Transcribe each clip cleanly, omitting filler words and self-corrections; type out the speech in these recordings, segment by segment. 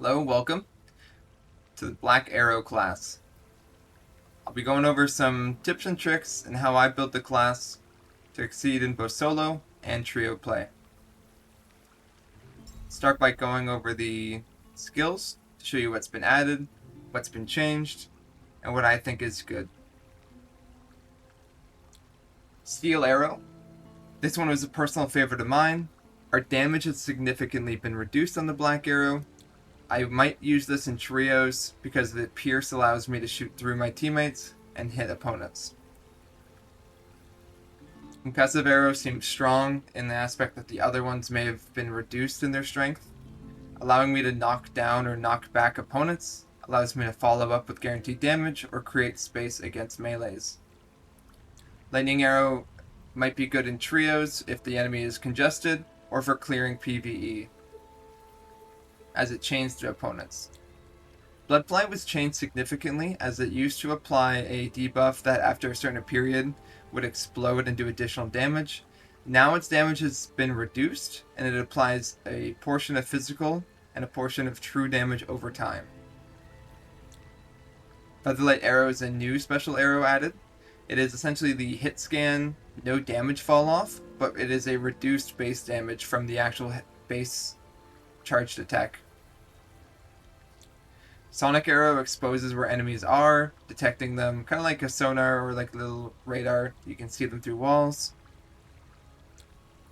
Hello, welcome to the Blackarrow class. I'll be going over some tips and tricks and how I built the class to succeed in both solo and trio play. Start by going over the skills to show you what's been added, what's been changed, and what I think is good. Steel Arrow. This one was a personal favorite of mine. Our damage has significantly been reduced on the Blackarrow. I might use this in trios because the pierce allows me to shoot through my teammates and hit opponents. Concussive Arrow seems strong in the aspect that the other ones may have been reduced in their strength. Allowing me to knock down or knock back opponents allows me to follow up with guaranteed damage or create space against melees. Lightning Arrow might be good in trios if the enemy is congested or for clearing PvE, as it chains to opponents. Bloodflight was changed significantly as it used to apply a debuff that after a certain period would explode and do additional damage. Now its damage has been reduced and it applies a portion of physical and a portion of true damage over time. Featherlight Arrow is a new special arrow added. It is essentially the hit scan, no damage fall off, but it is a reduced base damage from the actual base charged attack. Sonic Arrow exposes where enemies are, detecting them kind of like a sonar or like a little radar. You can see them through walls.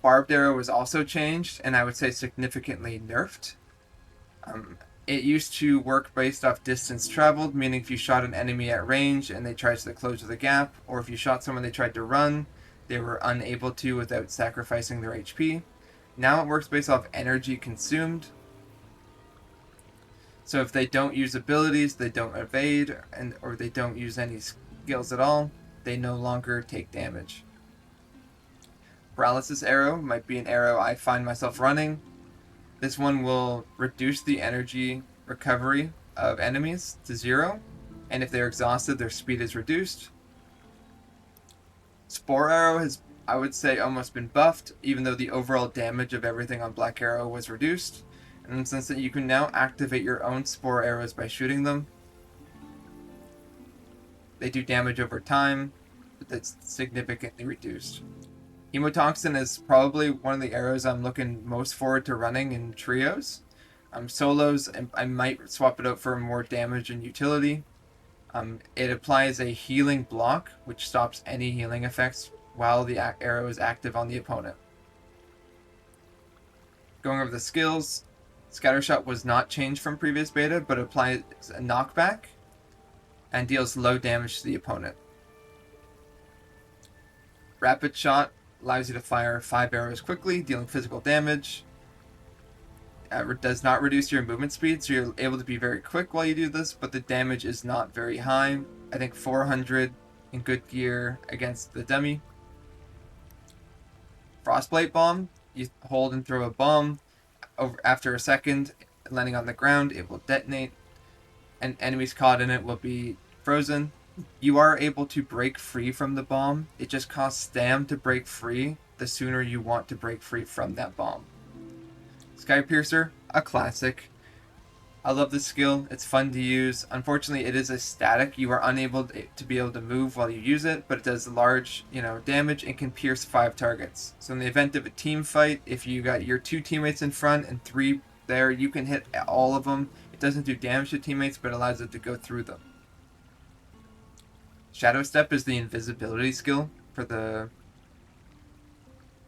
Barbed Arrow was also changed, and I would say significantly nerfed. It used to work based off distance traveled, meaning if you shot an enemy at range and they tried to close the gap, or if you shot someone they tried to run, they were unable to without sacrificing their HP. Now it works based off energy consumed. So if they don't use abilities, they don't evade, or they don't use any skills at all, they no longer take damage. Paralysis Arrow might be an arrow I find myself running. This one will reduce the energy recovery of enemies to 0, and if they're exhausted, their speed is reduced. Spore Arrow has, I would say, almost been buffed, even though the overall damage of everything on Blackarrow was reduced. In the sense that you can now activate your own spore arrows by shooting them. They do damage over time, but that's significantly reduced. Hemotoxin is probably one of the arrows I'm looking most forward to running in trios. Solos, I might swap it out for more damage and utility. It applies a healing block, which stops any healing effects while the arrow is active on the opponent. Going over the skills, Scattershot was not changed from previous beta, but applies a knockback and deals low damage to the opponent. Rapid Shot allows you to fire 5 arrows quickly, dealing physical damage. Does not reduce your movement speed, so you're able to be very quick while you do this, but the damage is not very high. I think 400 in good gear against the dummy. Frostblade Bomb, you hold and throw a bomb. After a second, landing on the ground, it will detonate, and enemies caught in it will be frozen. You are able to break free from the bomb. It just costs stam to break free the sooner you want to break free from that bomb. Sky Piercer, a classic. I love this skill. It's fun to use. Unfortunately, it is a static. You are unable to be able to move while you use it, but it does large, damage and can pierce 5 targets. So in the event of a team fight, if you got your 2 teammates in front and 3 there, you can hit all of them. It doesn't do damage to teammates, but allows it to go through them. Shadow Step is the invisibility skill for the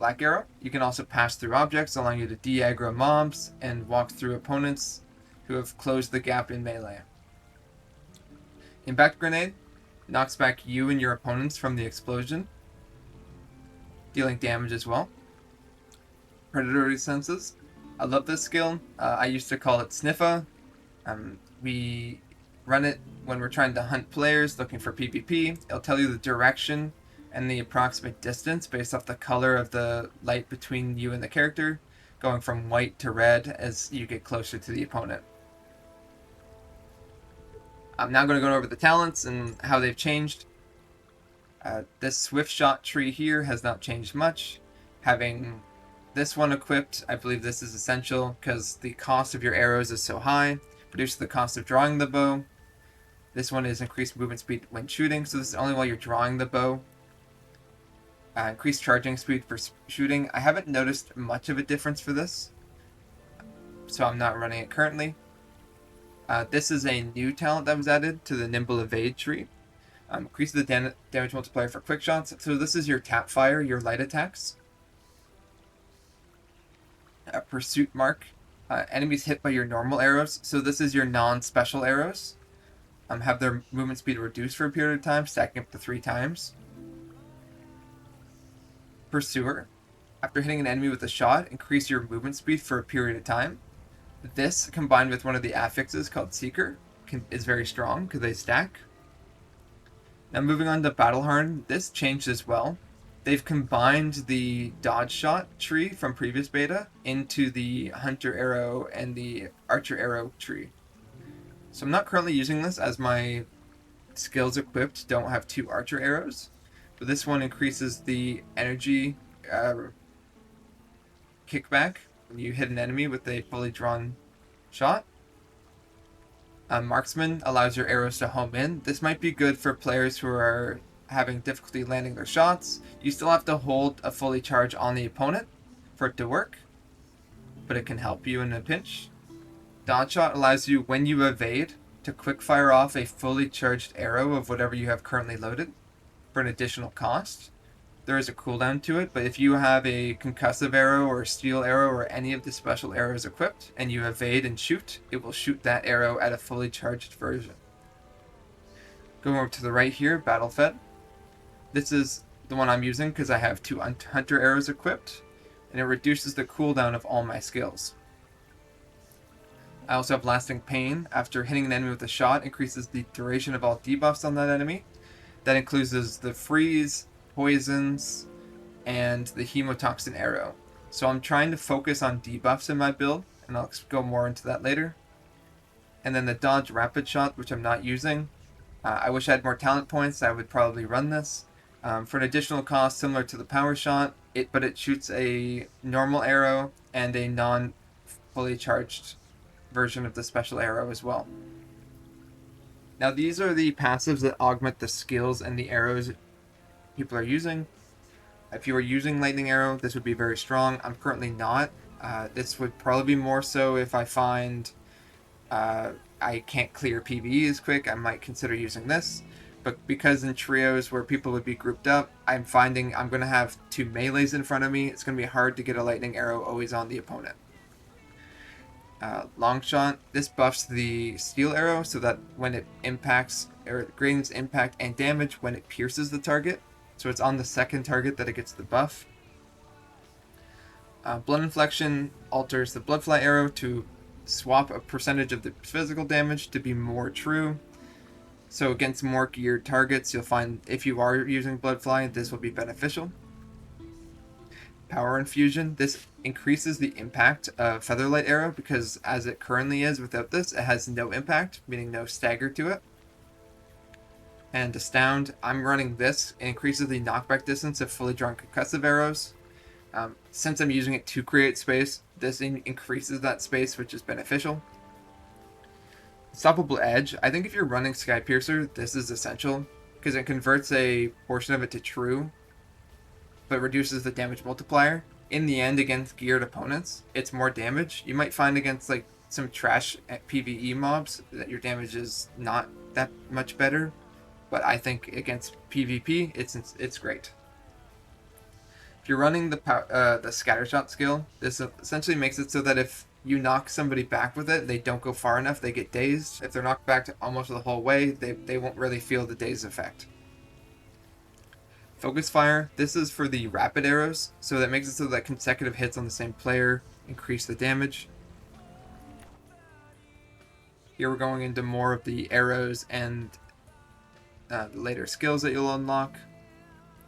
Blackarrow. You can also pass through objects, allowing you to de-aggro mobs and walk through opponents who have closed the gap in melee. Impact Grenade knocks back you and your opponents from the explosion, dealing damage as well. Predatory Senses. I love this skill. I used to call it Sniffa. We run it when we're trying to hunt players looking for PvP. It'll tell you the direction and the approximate distance based off the color of the light between you and the character, going from white to red as you get closer to the opponent. I'm now going to go over the talents and how they've changed. This Swift Shot tree here has not changed much, having this one equipped, I believe this is essential because the cost of your arrows is so high. Reduces the cost of drawing the bow. This one is increased movement speed when shooting, so this is only while you're drawing the bow. Increased charging speed for shooting. I haven't noticed much of a difference for this, so I'm not running it currently. This is a new talent that was added to the Nimble Evade tree. Increase the damage multiplier for quick shots. So this is your tap fire, your light attacks. Pursuit mark. Enemies hit by your normal arrows. So this is your non-special arrows. Have their movement speed reduced for a period of time, stacking up to 3 times. Pursuer. After hitting an enemy with a shot, increase your movement speed for a period of time. This, combined with one of the affixes called Seeker, is very strong because they stack. Now moving on to Battle Hardened, this changed as well. They've combined the dodge shot tree from previous beta into the hunter arrow and the archer arrow tree. So I'm not currently using this as my skills equipped don't have 2 archer arrows. But this one increases the energy kickback when you hit an enemy with a fully drawn shot. Marksman allows your arrows to home in. This might be good for players who are having difficulty landing their shots. You still have to hold a fully charge on the opponent for it to work, but it can help you in a pinch. Dodge shot allows you, when you evade, to quick fire off a fully charged arrow of whatever you have currently loaded for an additional cost. There is a cooldown to it, but if you have a concussive arrow or a steel arrow or any of the special arrows equipped and you evade and shoot, it will shoot that arrow at a fully charged version. Going over to the right here, Battle Fed. This is the one I'm using because I have 2 hunter arrows equipped, and it reduces the cooldown of all my skills. I also have Lasting Pain. After hitting an enemy with a shot, increases the duration of all debuffs on that enemy. That includes the freeze, poisons, and the hemotoxin arrow. So I'm trying to focus on debuffs in my build, and I'll go more into that later. And then the dodge rapid shot, which I'm not using. I wish I had more talent points. I would probably run this. For an additional cost similar to the power shot, but it shoots a normal arrow and a non-fully charged version of the special arrow as well. Now these are the passives that augment the skills and the arrows people are using. If you are using Lightning Arrow, this would be very strong. I'm currently not. This would probably be more so if I find I can't clear PvE as quick, I might consider using this. But because in trios where people would be grouped up, I'm finding I'm going to have 2 melees in front of me. It's going to be hard to get a Lightning Arrow always on the opponent. Long shot. This buffs the steel arrow so that when it impacts, or gains impact and damage when it pierces the target. So it's on the second target that it gets the buff. Blood Inflection alters the Bloodfly arrow to swap a percentage of the physical damage to be more true. So against more geared targets, you'll find if you are using Bloodfly, this will be beneficial. Power Infusion. This increases the impact of Featherlight Arrow because as it currently is without this, it has no impact, meaning no stagger to it. And Astound. I'm running this. It increases the knockback distance of fully drawn concussive arrows. Since I'm using it to create space, this increases that space, which is beneficial. Unstoppable Edge. I think if you're running Sky Piercer, this is essential because it converts a portion of it to true, but reduces the damage multiplier. In the end, against geared opponents, it's more damage. You might find against like some trash PvE mobs that your damage is not that much better, but I think against PvP, it's great. If you're running the Scattershot skill, this essentially makes it so that if you knock somebody back with it, they don't go far enough, they get dazed. If they're knocked back to almost the whole way, they won't really feel the daze effect. Focus Fire. This is for the rapid arrows, so that makes it so that consecutive hits on the same player increase the damage. Here we're going into more of the arrows and the later skills that you'll unlock.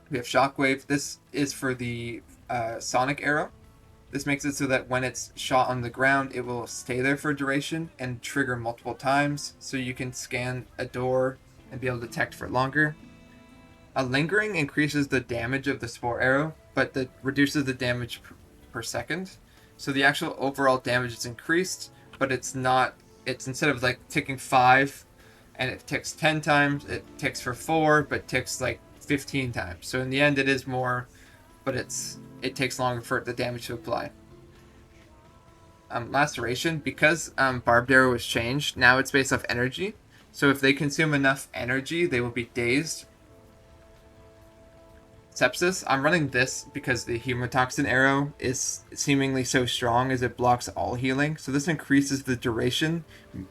We have Shockwave. This is for the Sonic Arrow. This makes it so that when it's shot on the ground, it will stay there for a duration and trigger multiple times, so you can scan a door and be able to detect for longer. Lingering increases the damage of the Spore Arrow, but that reduces the damage per second. So the actual overall damage is increased, but it's not, it's instead of like ticking 5 and it ticks 10 times, it ticks for 4, but ticks like 15 times. So in the end it is more, but it takes longer for the damage to apply. Laceration, because Barbed Arrow was changed, now it's based off energy. So if they consume enough energy, they will be dazed. Sepsis, I'm running this because the Hemotoxin arrow is seemingly so strong as it blocks all healing. So this increases the duration,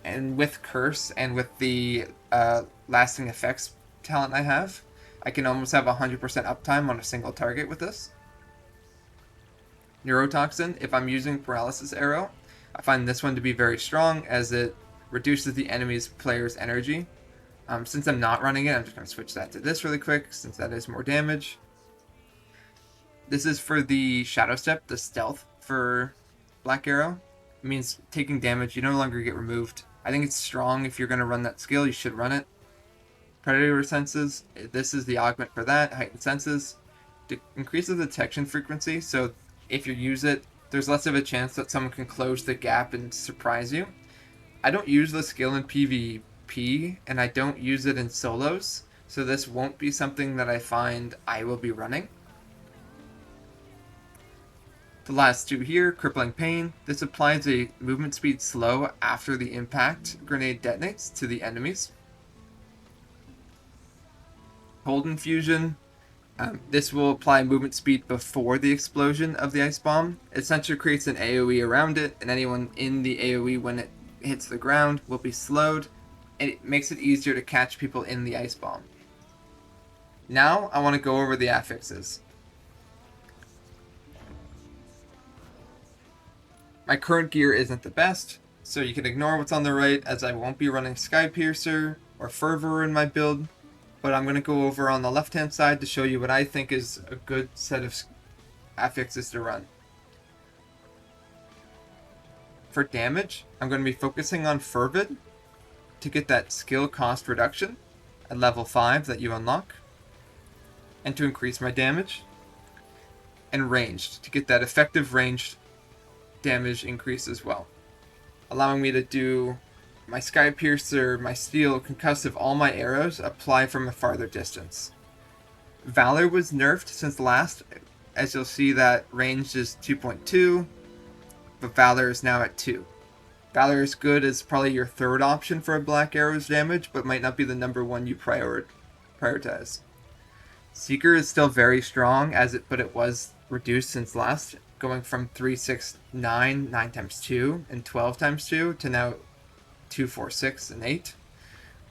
and with Curse and with the lasting effects talent I have, I can almost have 100% uptime on a single target with this. Neurotoxin, if I'm using Paralysis Arrow, I find this one to be very strong as it reduces the enemy's player's energy. Since I'm not running it, I'm just going to switch that to this really quick, since that is more damage. This is for the Shadow Step, the stealth for Blackarrow. It means taking damage, you no longer get removed. I think it's strong. If you're going to run that skill, you should run it. Predator Senses, this is the augment for that, Heightened Senses. It increases the detection frequency, so if you use it, there's less of a chance that someone can close the gap and surprise you. I don't use the skill in PvP, and I don't use it in solos, so this won't be something that I find I will be running. The last two here, Crippling Pain. This applies a movement speed slow after the impact grenade detonates to the enemies. Cold Infusion. This will apply movement speed before the explosion of the ice bomb. It essentially creates an AoE around it, and anyone in the AoE when it hits the ground will be slowed, and it makes it easier to catch people in the ice bomb. Now I want to go over the affixes. My current gear isn't the best, so you can ignore what's on the right as I won't be running Skypiercer or Fervor in my build. But I'm going to go over on the left-hand side to show you what I think is a good set of affixes to run. For damage, I'm going to be focusing on Fervid to get that skill cost reduction at level 5 that you unlock, and to increase my damage. And Ranged to get that effective ranged damage increase as well, allowing me to do my Skypiercer, my Steel, Concussive, all my arrows apply from a farther distance. Valor was nerfed since last, as you'll see that ranged is 2.2, but Valor is now at 2. Valor is good as probably your third option for a Black Arrow's damage, but might not be the number one you prioritize. Seeker is still very strong, but it was reduced since last, going from 369, 9 times 2, and 12 times 2 to now 2, 4, 6, and 8.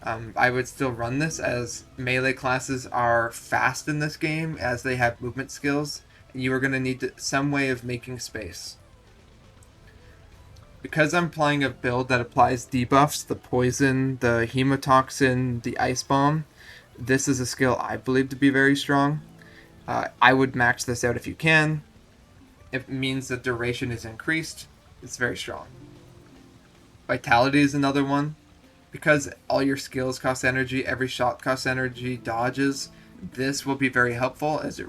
I would still run this as melee classes are fast in this game as they have movement skills, and you are going to need some way of making space. Because I'm playing a build that applies debuffs, the poison, the hemotoxin, the ice bomb, this is a skill I believe to be very strong. I would max this out if you can. It means the duration is increased. It's very strong. Vitality is another one. Because all your skills cost energy, every shot costs energy, dodges, this will be very helpful as it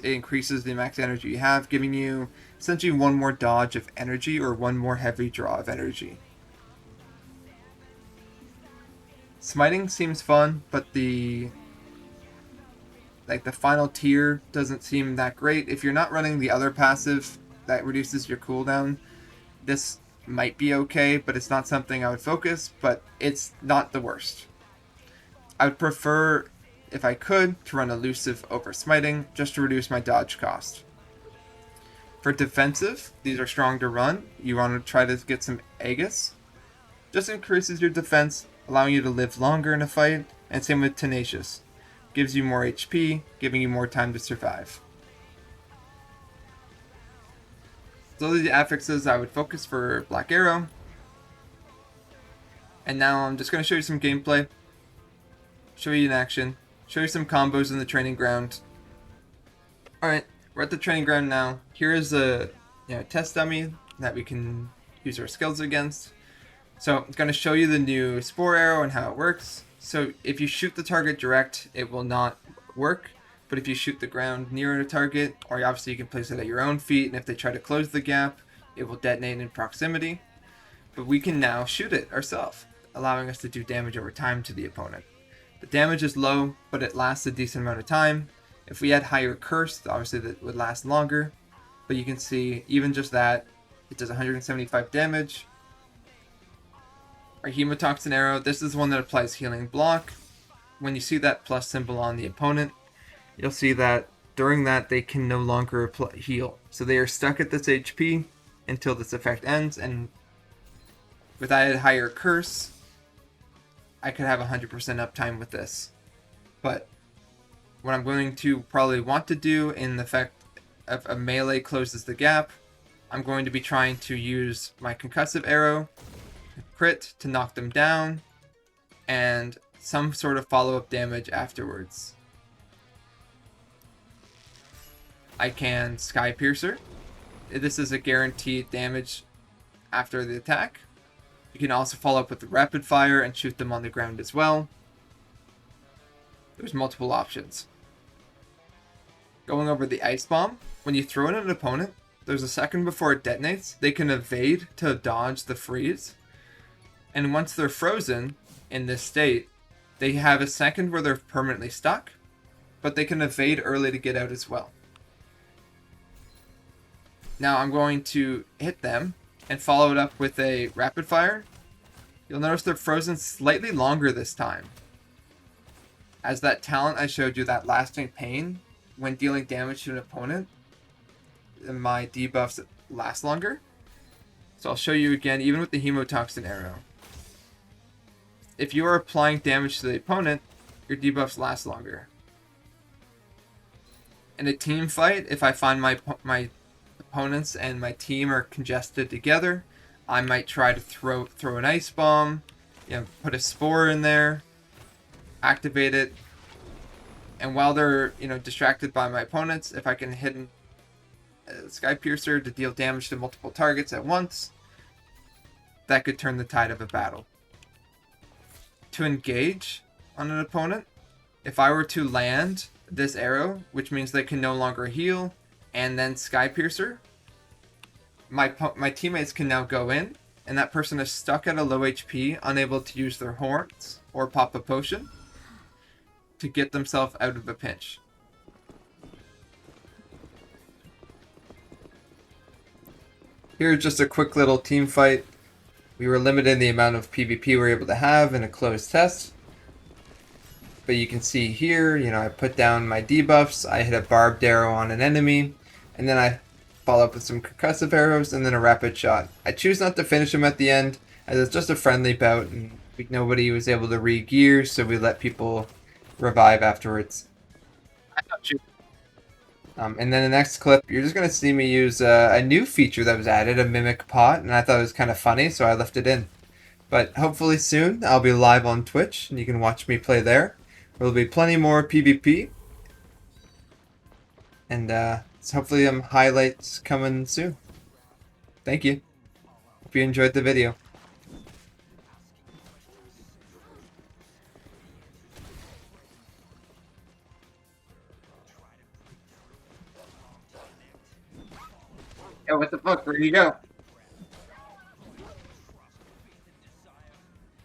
increases the max energy you have, giving you essentially one more dodge of energy or one more heavy draw of energy. Smiting seems fun, but the final tier doesn't seem that great. If you're not running the other passive that reduces your cooldown, this might be okay, but it's not something I would focus, but it's not the worst. I would prefer, if I could, to run Elusive over Smiting, just to reduce my dodge cost. For defensive, these are strong to run. You want to try to get some Aegis. Just increases your defense, allowing you to live longer in a fight, and same with Tenacious. Gives you more HP, giving you more time to survive. So those are the affixes I would focus for Black Arrow. And now I'm just going to show you some gameplay, show you in action, show you some combos in the training ground. Alright, we're at the training ground now. Here is a test dummy that we can use our skills against. So I'm going to show you the new Spore Arrow and how it works. So if you shoot the target direct, it will not work. but if you shoot the ground near a target, or obviously you can place it at your own feet, and if they try to close the gap, it will detonate in proximity. But we can now shoot it ourselves, allowing us to do damage over time to the opponent. The damage is low, but it lasts a decent amount of time. If we had higher curse, obviously that would last longer. But you can see, even just that, it does 175 damage. Our Hemotoxin arrow, this is one that applies healing block. When you see that plus symbol on the opponent, you'll see that during that they can no longer heal. So they are stuck at this HP until this effect ends, and with added higher curse, I could have 100% uptime with this. But what I'm going to probably want to do in the effect of a melee closes the gap, I'm going to be trying to use my concussive arrow, crit to knock them down, and some sort of follow-up damage afterwards. I can Sky Piercer. This is a guaranteed damage after the attack. You can also follow up with the rapid fire and shoot them on the ground as well. There's multiple options. Going over the Ice Bomb, when you throw it at an opponent, there's a second before it detonates. They can evade to dodge the freeze. And once they're frozen in this state, they have a second where they're permanently stuck, but they can evade early to get out as well. Now I'm going to hit them and follow it up with a rapid fire. You'll notice they're frozen slightly longer this time, as that talent I showed you, that lasting pain, when dealing damage to an opponent, my debuffs last longer. So I'll show you again, even with the Hemotoxin arrow. If you are applying damage to the opponent, your debuffs last longer. In a team fight, if I find my opponents and my team are congested together, I might try to throw an ice bomb, put a spore in there, activate it, and while they're distracted by my opponents, if I can hit a Sky Piercer to deal damage to multiple targets at once, that could turn the tide of a battle. To engage on an opponent, if I were to land this arrow, which means they can no longer heal, and then Sky Piercer, my teammates can now go in, and that person is stuck at a low HP, unable to use their horns or pop a potion to get themselves out of a pinch. Here's just a quick little team fight. We were limited in the amount of PvP we were able to have in a closed test. But you can see here, I put down my debuffs, I hit a barbed arrow on an enemy, and then I follow up with some concussive arrows and then a rapid shot. I choose not to finish him at the end, as it's just a friendly bout, and nobody was able to re-gear, so we let people revive afterwards. And then the next clip, you're just going to see me use a new feature that was added, a mimic pot, and I thought it was kind of funny, so I left it in. But hopefully soon, I'll be live on Twitch, and you can watch me play there. There'll be plenty more PvP, and hopefully some highlights coming soon. Thank you. Hope you enjoyed the video. Yo, what the fuck? Where'd you go?